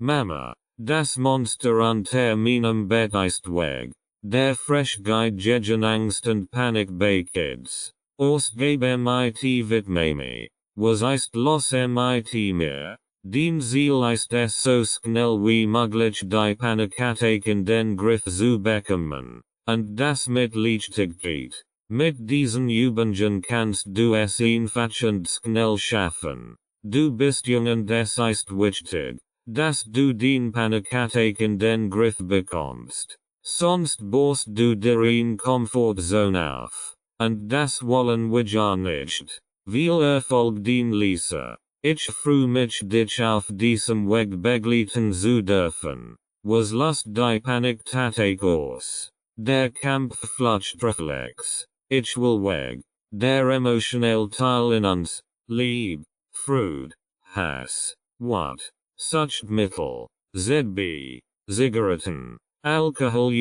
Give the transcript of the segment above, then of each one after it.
Mama, das Monster unter meinem Bett ist weg. Der Frechheit Angst und Panik bei Kids. Ausgabe mit Widmame. Was ist los mit mir? Den Ziel ist es so schnell wie möglich die Panikattack in den Griff zu bekommen. Und das mit Leichtigkeit. Mit diesen Übungen kannst du es einfach und schnell schaffen. Du bist jung und es ist wichtig, dass du den Panikattack in den Griff bekommst. Sonst baust du dir in Komfortzone auf. Und das wollen wir ja nicht. Viel Erfolg den Lisa. Ich freue mich dich auf diesem Weg begleiten zu dürfen. Was löst die Panikattack aus? Der Kampffluchtreflex. Ich will weg. Der emotionelle Teil in uns. Lieb, Freude, Hass, Wut, Suchtmittel, ZB, Zigaretten, Alkohol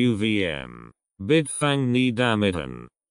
Bitte fang nie damit.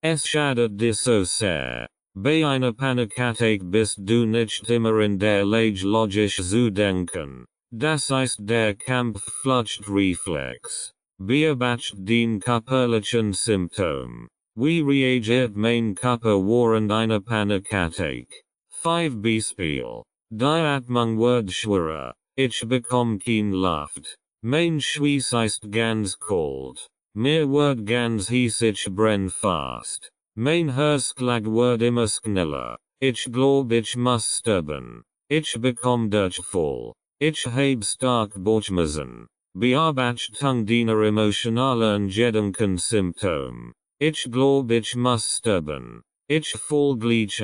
Es schadet dir so sehr. Bei einer Panikattack bist du nicht immer in der Lage logisch zu denken. Das ist der Kampffluchtreflex. Beobacht den körperlichen Symptom. Wie reagiert mein Körper während einer Panikattack? 5 Beispiel. Die Atmung wird schwerer. Ich bekomme kein Luft. Mein Schweiß ist ganz kalt. Mir wird ganz heiß, ich brenn fast. Mein Herzschlag wird immer schneller. Ich glaub, ich muss sterben. Ich bekomme Durchfall. Ich habe stark Bauchschmerzen. Beobachtung deiner emotionalen Gedankensymptom. Ich glaub, ich muss sterben. Ich fall gleich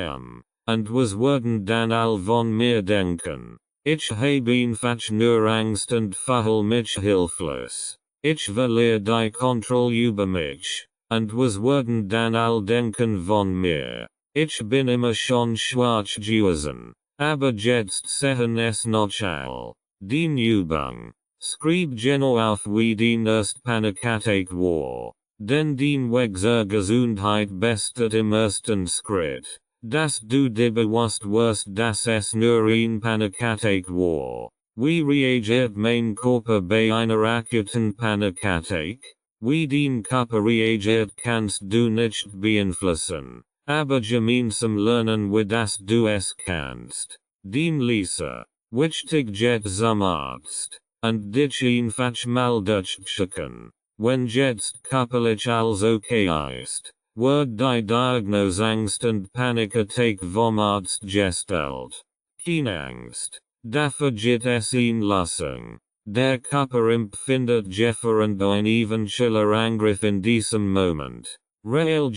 und was würden dann all von mir denken? Ich habe einfach nur Angst und fühle mich hilflos. Ich verliere die Kontrolle über mich. Und was würden dann all denken von mir? Ich bin immer schon schwarz gewesen. Aber jetzt sehen es noch all. Den Umgang. Schreib genau auf wie den erst Panikattack war. Denn den Weg zur Gesundheit bestet im ersten Schritt. Dass du dir bewusst wirst, dass es nur ein Panikattack war. Wie reagiert mein Körper bei einer akuten Panikattack? Wie den Körper reagiert kannst du nicht beeinflussen. Aber gemeinsam lernen wir, dass du es kannst. Den Lisa. Wichtig jet zum Arzt. Und dich einfach mal durchchecken. Wenn jetzt körperlich alles okay ist, wird die Diagnose Angst und Panikattack vom Arzt gestellt. Keine Angst. Dafür gibt es eine Lösung. Der Körper empfindet Gefahr und ein eventueller Angriff in diesem Moment. Real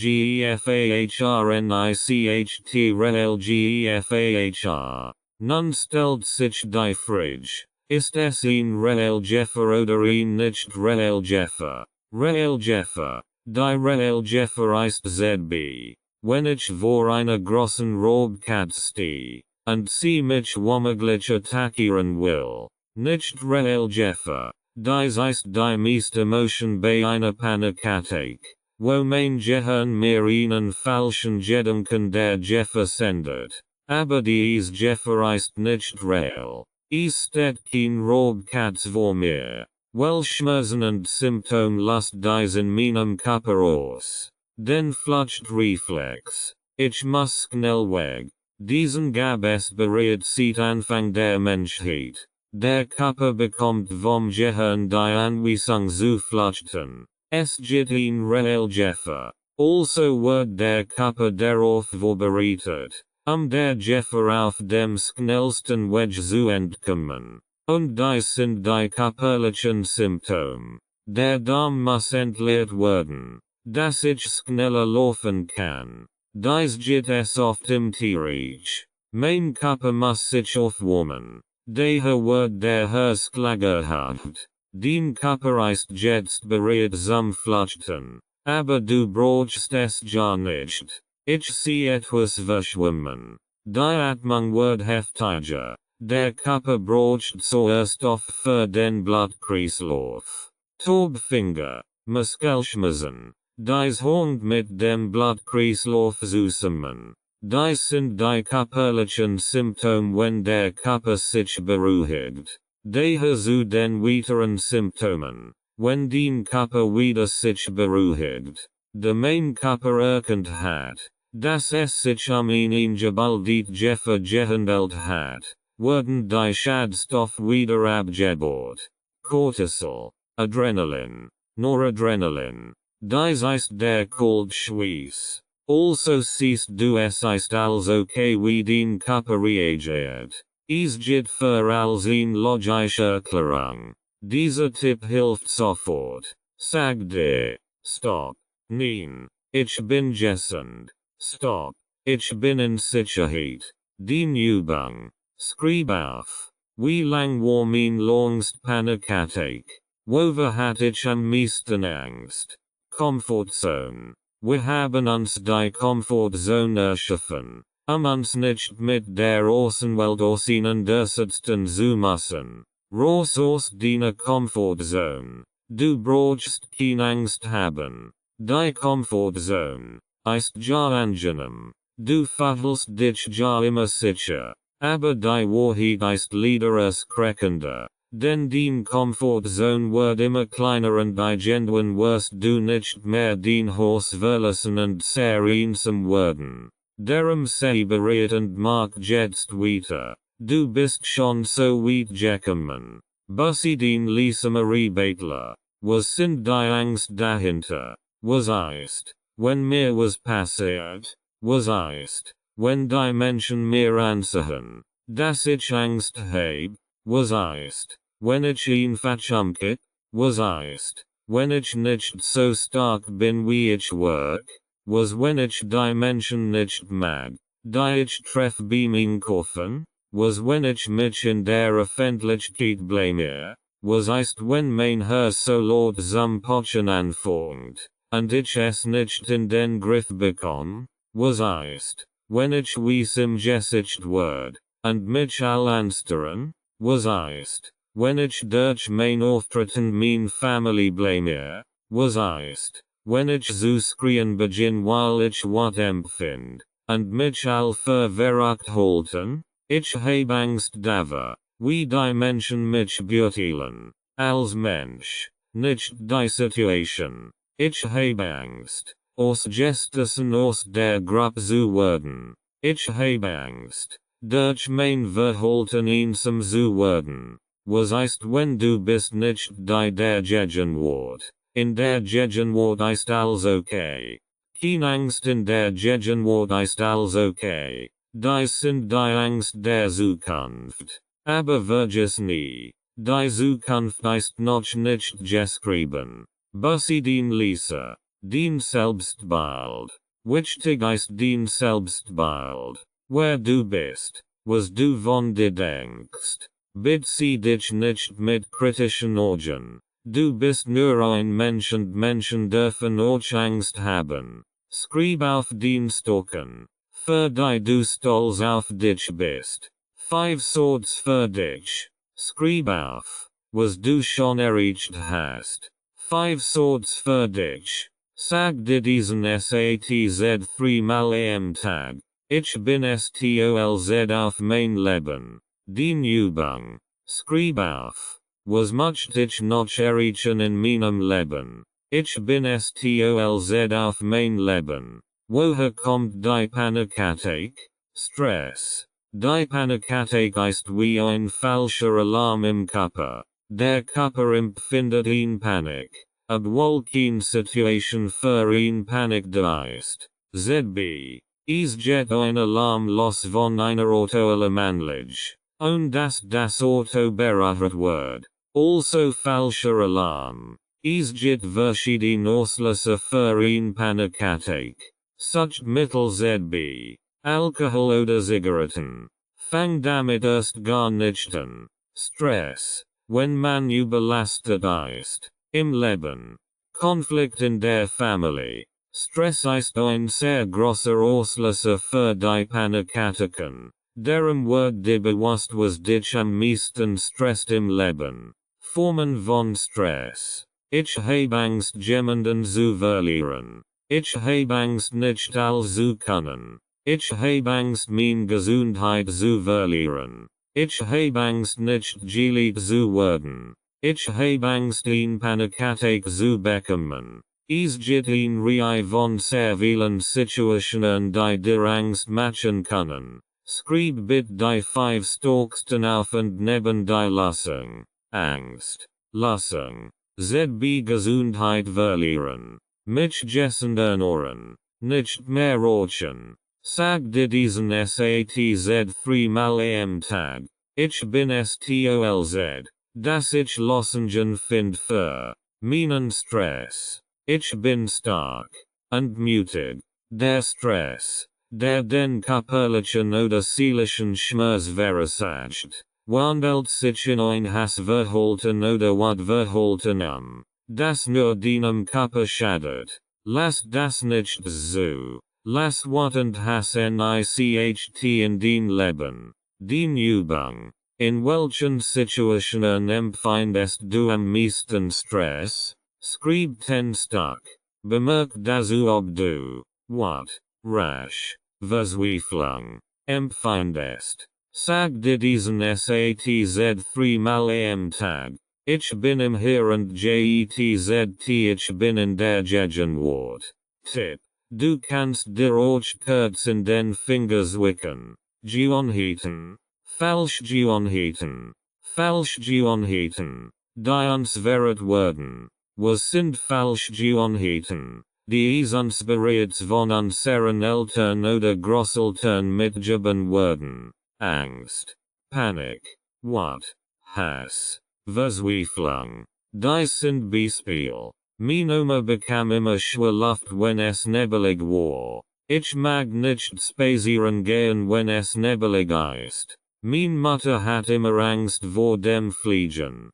Nun stellt sich die Frage. Ist es ein real Gefahr oder ein nicht real Gefahr? Real Gefahr. Die real Gefahr ist ZB. Wenn ich vor einer großen Raubkatze stehe und sie mich womöglich attackieren will. Nicht real Gefahr. Dies ist die meiste Emotion bei einer Panikattack. Wo mein Gehirn mir einen falschen Gedanken der Gefahr sendet. Aber dies Gefahr ist nicht real. Es steht kein Raubkatze vor mir. Well Schmerzen und Symptom lust dies in meinem Körper aus. Den Fluchtreflex. Ich muss schnell weg. Diesen gab es bereits seit Anfang der Menschheit. Der Körper bekommt vom Gehirn die Anweisung zu flüchten. Es gibt ein real Gefahr. Also wird der Körper darauf vorbereitet. Der Gefahr auf dem schnellsten Weg zu entkommen. Und dies sind die körperlichen Symptome. Der Darm muss entleert werden, dass ich schneller laufen kann. Dies gibt es oft im Tierreich. Mein Körper muss sich aufwärmen. Daher wird der Herzschlag erhöht. Den Körper ist jetzt bereit zum Flüchten. Aber du brauchst es ja nicht. Ich sehe etwas verschwimmen. Die Atmung wird heftiger. Der Körper braucht zuerst auf für den Blutkreislauf. Taubfinger, Muskelschmerzen. Dies hängt mit dem Blutkreislauf zusammen. Dies sind die körperlichen Symptome, wenn der Körper sich beruhigt. Daher zu den weiteren Symptomen, wenn den Körper wieder sich beruhigt, de mein Körper erkannt hat, dass es sich ihn gebaldigt gehandelt hat, werden die Schadstoffe wieder abgebaut. Cortisol, Adrenalin, Noradrenalin, dies ist der Cold-Schweiß. Also siehst du es ist als okay wie den Körper reagiert. Es geht für als eine logische Erklärung. Dieser Tipp hilft sofort. Sag dir, stop. Nein, ich bin gesund. Stop. Ich bin in Sicherheit. Den Übung. Schreib auf. Wie lang war mein langst Panikattack? Wover hat ich am meisten Angst? Comfortzone. Wir haben uns die Comfortzone erschaffen, uns nicht mit der Außenwelt auseinandersetzen zu müssen. Raus aus deiner Comfortzone. Du brauchst keine Angst haben. Die Comfortzone ist ja angenehm. Du fühlst dich ja immer sicher. Aber die Wahrheit ist leider erschreckender. Denn die Comfortzone wird immer kleiner und irgendwann wirst du nicht mehr den Haus verlassen und sehr einsam werden. Darum sei bereit und mach jetzt weiter. Du bist schon so weit gekommen. Bussi den Lisa Marie Beitler. Was sind die Angst dahinter? Was ist, wenn mir was passiert? Was ist, wenn die Menschen mir ansehen, dass ich Angst heb? Was ist, wenn ich ihn verchumke? Was ist, wenn ich nicht so stark bin wie ich wirk? Was wenn ich die Menschen nicht mag, die ich treff beim Kaufen? Was wenn ich mich in der Öffentlichkeit blamier? Was ist wenn mein Herr so laut zum Pochen anfängt, und ich es nicht in den Griff bekomme? Was ist, wenn ich im Gesicht werd, und mich all ansteren? Was ist, wenn ich durch mein Auftreten mein Family blamier? Was ist, wenn ich zu schreien begin weil ich wat empfind, und mich all verwirrt halten? Ich heb Angst davor, wie die Menschen mich beurteilen, als Mensch, nicht die Situation. Ich heb Angst, ausgestoßen aus der Gruppe zu werden. Ich heb Angst, durch mein Verhalten einsam zu werden. Was ist wenn du bist nicht die der Gegenwart? In der Gegenwart ist alles okay. Keine Angst in der Gegenwart ist alles okay. Dies sind die Angst der Zukunft. Aber vergiss nie, die Zukunft ist noch nicht geschrieben. Bussi den Lisa, den Selbstbild. Wichtig ist den Selbstbild. Wer du bist, was du von dir denkst. Bitte sieh dich nicht mit kritischen Augen. Du bist nur ein Mensch und Menschen dürfen auch Angst haben. Schreib auf den Stocken. Für die du stolz auf dich bist. 5 Swords für dich. Schreib auf, was du schon erreicht hast. 5 Swords für dich. Sag dir diesen SATZ 3-mal am Tag. Ich bin stolz auf mein Leben. Den Übung. Schreib auf, was möchte ich noch erreichen in meinem Leben. Ich bin stolz auf mein Leben. Woher kommt die Panikattack? Stress. Die Panikattack ist wie ein falscher Alarm im Körper. Der Körper empfindet in Panik, obwohl keine Situation für in Panik da ist. ZB. Es geht ein Alarm los von einer Autoalarmanlage. Und das Auto berührt wird. Also falscher Alarm. Es geht verschiedene Auslöser für in Panikattack. Suchtmittel ZB. Alkohol oder Zigaretten. Fang damit erst gar nicht an. Stress. Wenn man überlastet ist. Im Leben. Konflikt in der Familie. Stress ist ein sehr großer Auslöser für die Panikattacken. Darum wird dir bewusst was dich am meisten stresst im Leben. Formen von Stress. Ich heb Angst jemanden zu verlieren. Ich heb Angst nicht all zu können. Ich heb Angst mein Gesundheit zu verlieren. Ich habe Angst nicht geliebt zu werden. Ich habe Angst in Panikatake zu bekommen. Es gibt een rij von sehr vielen Situationen die dir Angst machen können. Schreib bitte die 5 stärksten auf und neben die Lösung. Angst. Lösung. ZB Gesundheit verlieren. Mich gessenden Ohren. Nicht mehr rauchen. Sag dir diesen SATZ 3-mal am Tag. Ich bin STOLZ. Das ich Losengen find für meinen Stress. Ich bin stark und mutig. Der Stress, der den körperlichen oder seelischen Schmerz verursacht, wandelt sich in ein Hassverhalten oder Wortverhalten das nur deinem Körper schadet. Lass das nicht zu. Lass Wort und Hass nicht in dein Leben. Den Umgang. In welchen Situationen empfindest du am meisten Stress? Schreib 10 Stück. Bemerk dazu ob du, what, rasch, Verzweiflung, empfindest. Sag dir diesen SATZ 3-mal am Tag. Ich bin im Hier und JETZT. Ich bin in der Gegenwart. Tipp. Du kannst dir auch kurz in den Finger zwicken. Gewohnheiten. Falsch Gewohnheiten. Falsch Gewohnheiten. Die uns verrät werden. Was sind falsch Gewohnheiten, die uns bereits von unseren Eltern oder Großeltern mitgegeben werden? Angst, Panik, Wut, Hass, Verzweiflung. Die sind Beispiel. Mein Oma bekam immer Schwerluft, wenn es nebelig war. Ich mag nicht spazieren gehen, wenn es nebelig ist. Mein Mutter hat immer Angst vor dem Fliegen.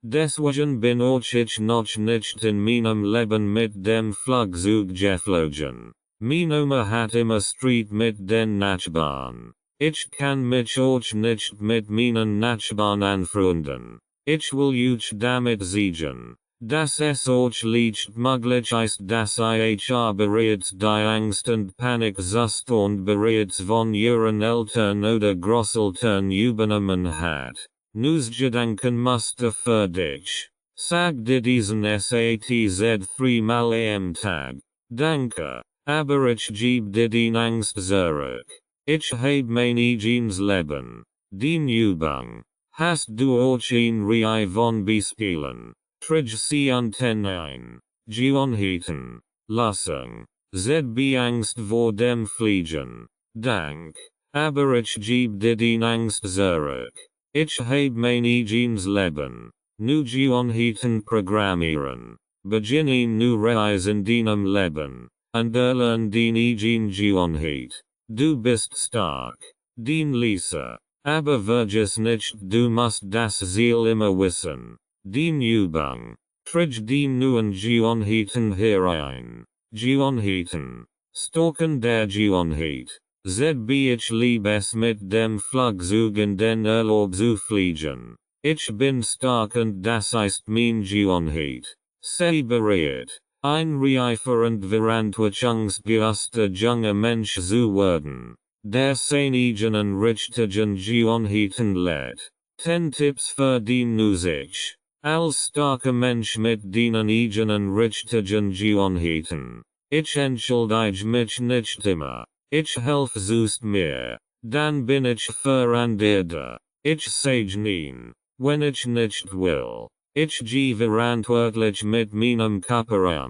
Deswegen bin ich noch nicht in meinem Leben mit dem Flugzeug geflogen. Mein Oma hat immer Streit mit den Nachbarn. Ich kann mich auch nicht mit meinen Nachbarn anfreunden. Ich will euch damit sagen, dass es euch leicht möglich ist, dass ich bereits die Angst und Panikzustand bereits von euren Eltern oder Großeltern übernommen hat. Gedanken Muster für dich. Sag dir diesen SATZ 3-mal am Tag. Danke, aber ich geb dir den Angst zurück. Ich hab mein eigenes Leben. Den Umgang. Hast du auch ein Reihe von Beispielen? Trage sie Antenne ein. Gewohnheiten. Lösung. ZB Angst vor dem Fliegen. Dank. Aber ich geb dir den Angst zurück. Ich hab mein eigenes Leben. Nu Gewohnheiten programmieren. Beginnen nu Reis in deinem Leben. Und erlern den eigen Gewohnheit. Du bist stark. Den Lisa. Aber vergiss nicht, du musst das Ziel immer wissen. Den Umgang. Trage den neuen Gewohnheiten herein. Gewohnheiten. Stärken der Gewohnheit. ZB ich lieb es mit dem Flugzeug in den Urlaub zu fliegen. Ich bin stark und das ist mein Gewohnheit. Sei bereit, ein reifer und verantwortungsbewusster junger Mensch zu werden, der seine eigenen richtigen Gewohnheiten lebt. 10 Tipps für den sich. Als starker Mensch mit den eigenen richtigen Gewohnheiten. Ich entschuldige mich nicht immer. Ich helfe zuerst mir, dann bin ich für andere. Ich sage nein, wenn ich nicht will. Ich gehe verantwortlich mit meinem Körper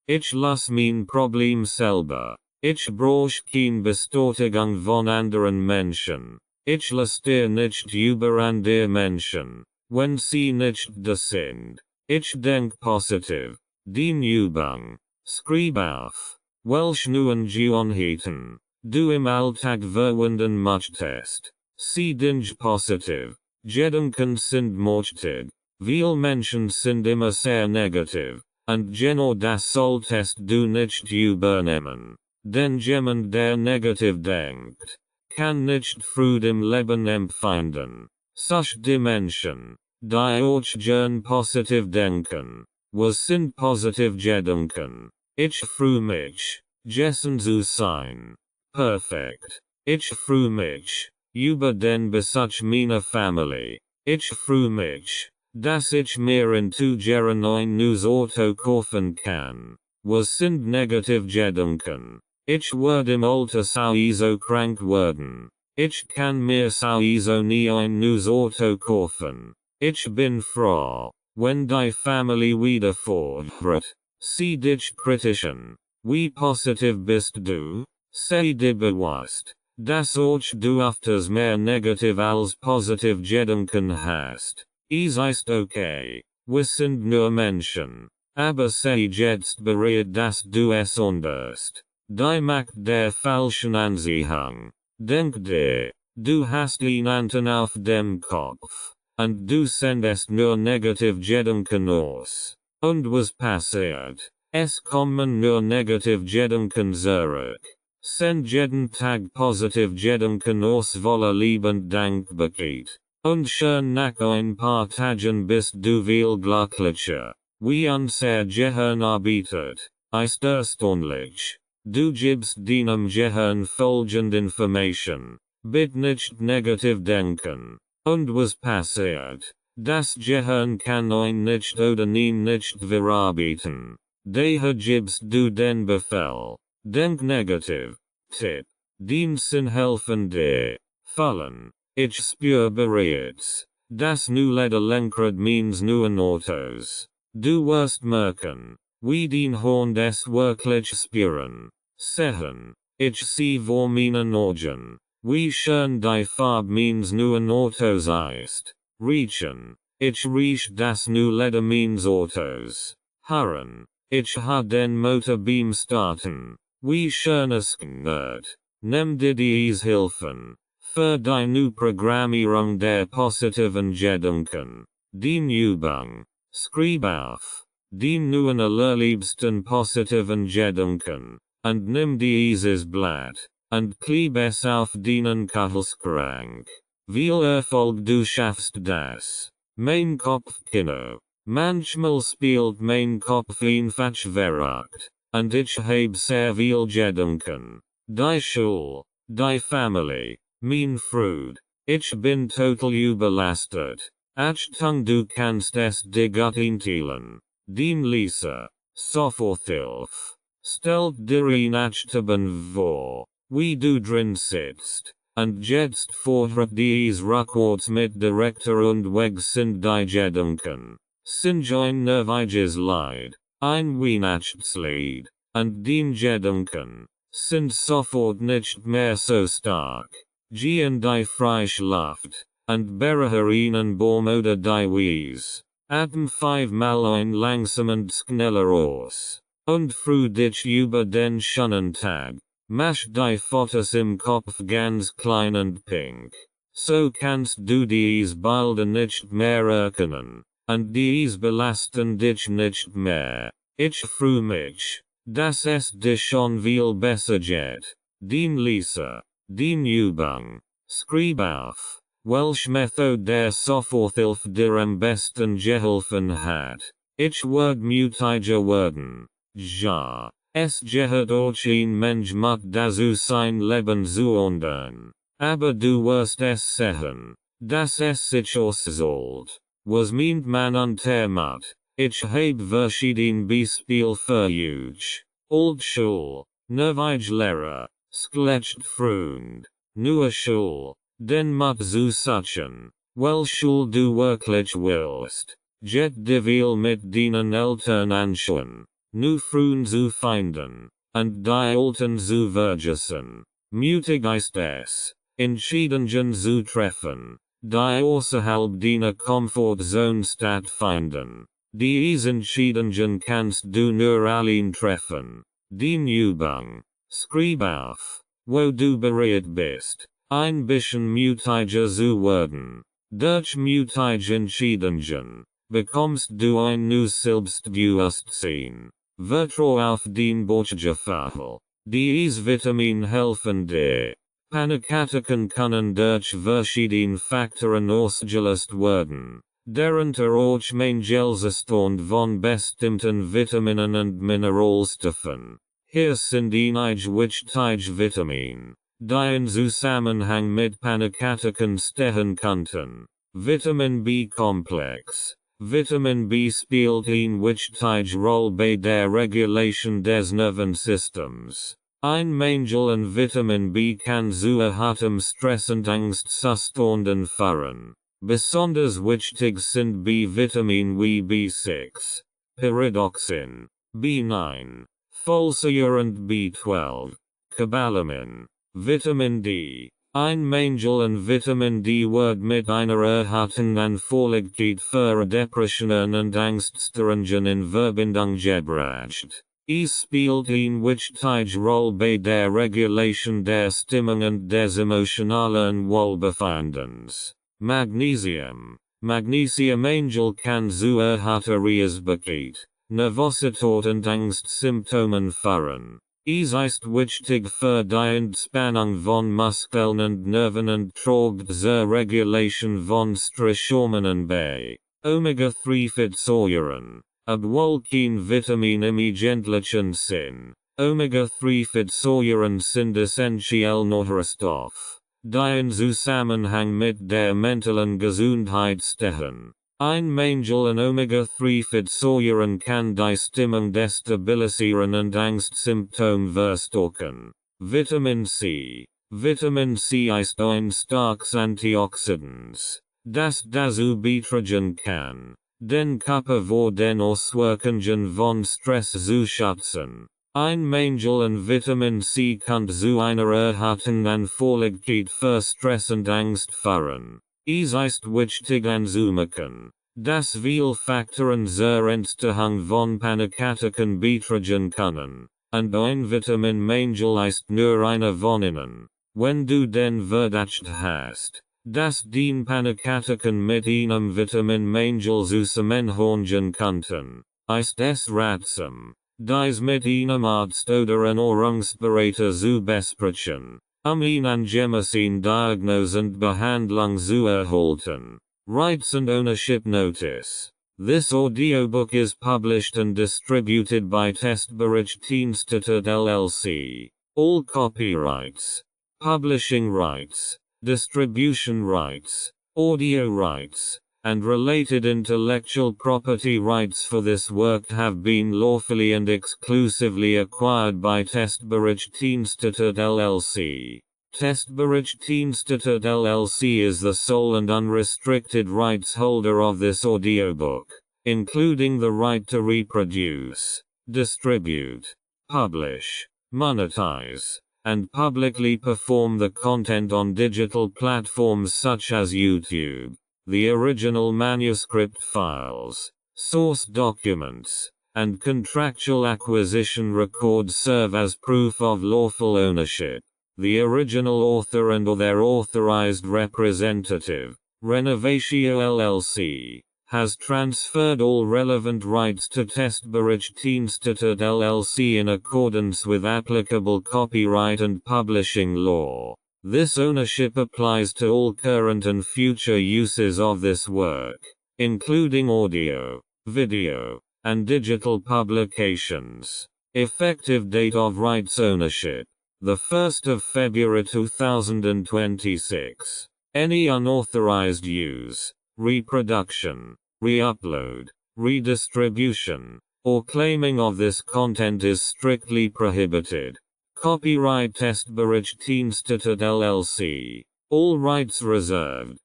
Ich lass mein Problem selber. Ich brauche keine Bestätigung von anderen Menschen. Ich lass dir nicht über andere Menschen, wenn sie nicht das sind. Ich denk positiv. Den Umgang. Schreib auf. Welch neuen Gewohnheiten du im Alltag verwenden möchtest. Sie sind positiv. Gedanken sind mächtig. Viele Menschen sind immer sehr negativ. Und genau das solltest du nicht übernehmen. Denn jemand, der negativ denkt, kann nicht Freude im Leben empfinden. Such die Menschen, die auch gern positiv denken. Was sind positiv Gedanken? Ich freue mich, gessen zu sein. Perfekt. Ich freue mich, über den Besuch meiner Familie. Ich freue mich, dass ich mir in 2 Jahren ein neues Auto kaufen kann. Was sind Negativgedanken? Ich werde im Alter sowieso krank werden. Ich kann mir sowieso nie ein neues Auto kaufen. Ich bin froh, wenn die Familie wieder fordert. Sieh dich kritisch an. Wie positiv bist du? Sei dir bewusst, dass auch du öfters mehr negativ als positiv Gedanken hast. Es ist okay. Wir sind nur Menschen. Aber sei jetzt bereit, dass du es änderst. Die Macht der falschen Anziehung. Denk dir, du hast ihn auf dem Kopf. Und du sendest nur Negativgedanken aus. Und was passiert? Es kommen nur Negativgedanken zurück. Send jeden Tag Positivgedanken aus voller Liebe und Dankbarkeit. Und schon nach ein paar Tagen bist du viel glücklicher. Wie unser Gehirn arbeitet, ist erstaunlich. Du gibst deinem Gehirn folgende Information. Bitte nicht negativ denken. Und was passiert? Das Gehirn kann ein nicht oder nie nicht verarbeiten. Daher gibst du den Befehl. Denk negativ. Tipp. Diensten helfen dir. Fallen. Ich spüre bereits. Das nu leder Lenkrad means neuen Autos. Du wirst merken, wie den Horn des wirklich spüren. Sehen. Ich sehe vor meinen Augen, wie schön die Farbe means neuen Autos ist. Riechen. Ich riech das nu leder means Autos. Hören. Ich ha den Motorbeam starten. Wie schön es klingt. Nimm dir dies Hilfen. Für die nu Programmierung der positiven Gedanken. Den Übung. Schreib auf. Den neuen allerliebsten positiven Gedanken. Und nimm dieses Blatt. Und kleb es auf deinen Kühlschrank. Viel Erfolg du schaffst das. Mein Kopfkino. Manchmal spielt mein Kopf einfach verrückt. Und ich heb sehr viel Gedanken. Die Schule. Die Familie. Mein Freund. Ich bin total überlastet. Achtung, du kannst es dir gut einteilen. Den Leser. Soforthilfe. Stellt dir ein Achtung vor, wie du drin sitzt. Und jetzt fordert dies rückwärts mit direkter und Weg sind die Gedanken. Sind ein nerviges Leid. Ein Weihnachtslied. Und den Gedanken sind sofort nicht mehr so stark. Gehen die frische Luft. Und berühren Baum oder die Wies. Atem 5-mal ein langsam und schneller aus. Und freu dich über den schönen Tag. Mach die Fotos im Kopf ganz klein und pink. So kannst du dies bald nicht mehr erkennen. Und dies belasten dich nicht mehr. Ich freu mich, dass es dir schon viel besser geht. Den Leser. Den Übung. Schreib auf. Welch Methode der Soforthilfe dir am besten geholfen hat. Ich werd mutiger werden. Ja, es gehört auch ein Mensch mit dazu sein Leben zu ändern. Aber du wirst es sehen, dass es sich auszahlt. Was meint man damit? Ich heb verschieden Beispiel für euch. Old Schule, nervige Lehrer, schlecht Freund, neue Schule. Den mit zu suchen, welche du wirklich willst. Jet de viel mit deinen Eltern anschauen. Nu Freund zu finden. Und die Alten zu vergessen. Mutig ist es. Entscheidungen zu treffen. Die außerhalb deiner Komfortzone stattfinden. Diese Entscheidungen kannst du nur allein treffen. Den Übung. Schreib auf, wo du bereit bist. Ein bisschen mutiger zu werden. Durch mutige Entscheidungen bekommst du ein neues Selbstbewusstsein. Vertrau auf den Bauchgefühl. Dies Vitamin helfen dir. Panikattacken können durch verschiedene Faktoren ausgelöst werden. Darunter auch Mangelzustand von bestimmten Vitaminen und Mineralstoffen. Hier sind einige wichtige Vitamine. die in Zusammenhang mit Panikatikern stehen könnten. Vitamin B-Komplex. Vitamin B spielt eine wichtige Rolle bei der Regulation des Nervensystems. Ein Mangel an Vitamin B kann zu erhöhtem Stress und Angstzuständen führen. Besonders wichtig sind B-Vitamin wie B6, Pyridoxin, B9, Folsäure und B12, Cobalamin. Vitamin D. Ein Mangel an Vitamin D wird mit einer erhöhten Anfälligkeit für Depressionen und Angststörungen in Verbindung gebracht. Es spielt eine wichtige Rolle bei der Regulation der Stimmung und des emotionalen Wohlbefindens. Magnesium. Magnesiummangel kann zu erhöhter Reizbarkeit, Nervosität und Angstsymptomen führen. Es ist wichtig für die Entspannung von Muskeln und Nerven und trägt zur Regulation von Stresshormonen bei. Omega-3-Fettsäuren. Obwohl kein Vitamin im eigentlichen Sinn. Omega-3-Fettsäuren sind essentiell Nährstoffe, die in Zusammenhang mit der mentalen Gesundheit stehen. Ein Mangel an Omega-3-Fettsäuren kann die Stimmung destabilisieren und Angstsymptome verstärken. Vitamin C. Vitamin C ist ein starkes Antioxidant, das dazu beitragen kann, den Körper vor den Auswirkungen von Stress zu schützen. Ein Mangel an Vitamin C kann zu einer erhöhten Anfälligkeit für Stress und Angst führen. Es ist wichtig anzumerken, dass viele Faktoren zur Entstehung von Panikatikern beitragen können, und ein Vitaminmangel ist nur eine von ihnen. Wenn du den Verdacht hast, dass deine Panikatikern mit einem Vitaminmangel zusammenhängen könnten, ist es ratsam, dies mit einem Arzt oder Ernährungsberater zu besprechen, eine angemessene Diagnose und Behandlung zu erhalten. Rights and Ownership Notice. This audiobook is published and distributed by Testbericht-Institut LLC. All copyrights, publishing rights, distribution rights, audio rights, and related intellectual property rights for this work have been lawfully and exclusively acquired by Testbericht-Institut LLC. Testbericht-Institut LLC is the sole and unrestricted rights holder of this audiobook, including the right to reproduce, distribute, publish, monetize, and publicly perform the content on digital platforms such as YouTube. The original manuscript files, source documents, and contractual acquisition records serve as proof of lawful ownership. The original author and/or their authorized representative, Renovatio LLC, has transferred all relevant rights to Testbericht-Institut LLC in accordance with applicable copyright and publishing law. This ownership applies to all current and future uses of this work, including audio, video, and digital publications. Effective date of rights ownership: the 1st of February 2026. Any unauthorized use, reproduction, re-upload, redistribution, or claiming of this content is strictly prohibited. Copyright Testbericht-Institut LLC. All rights reserved.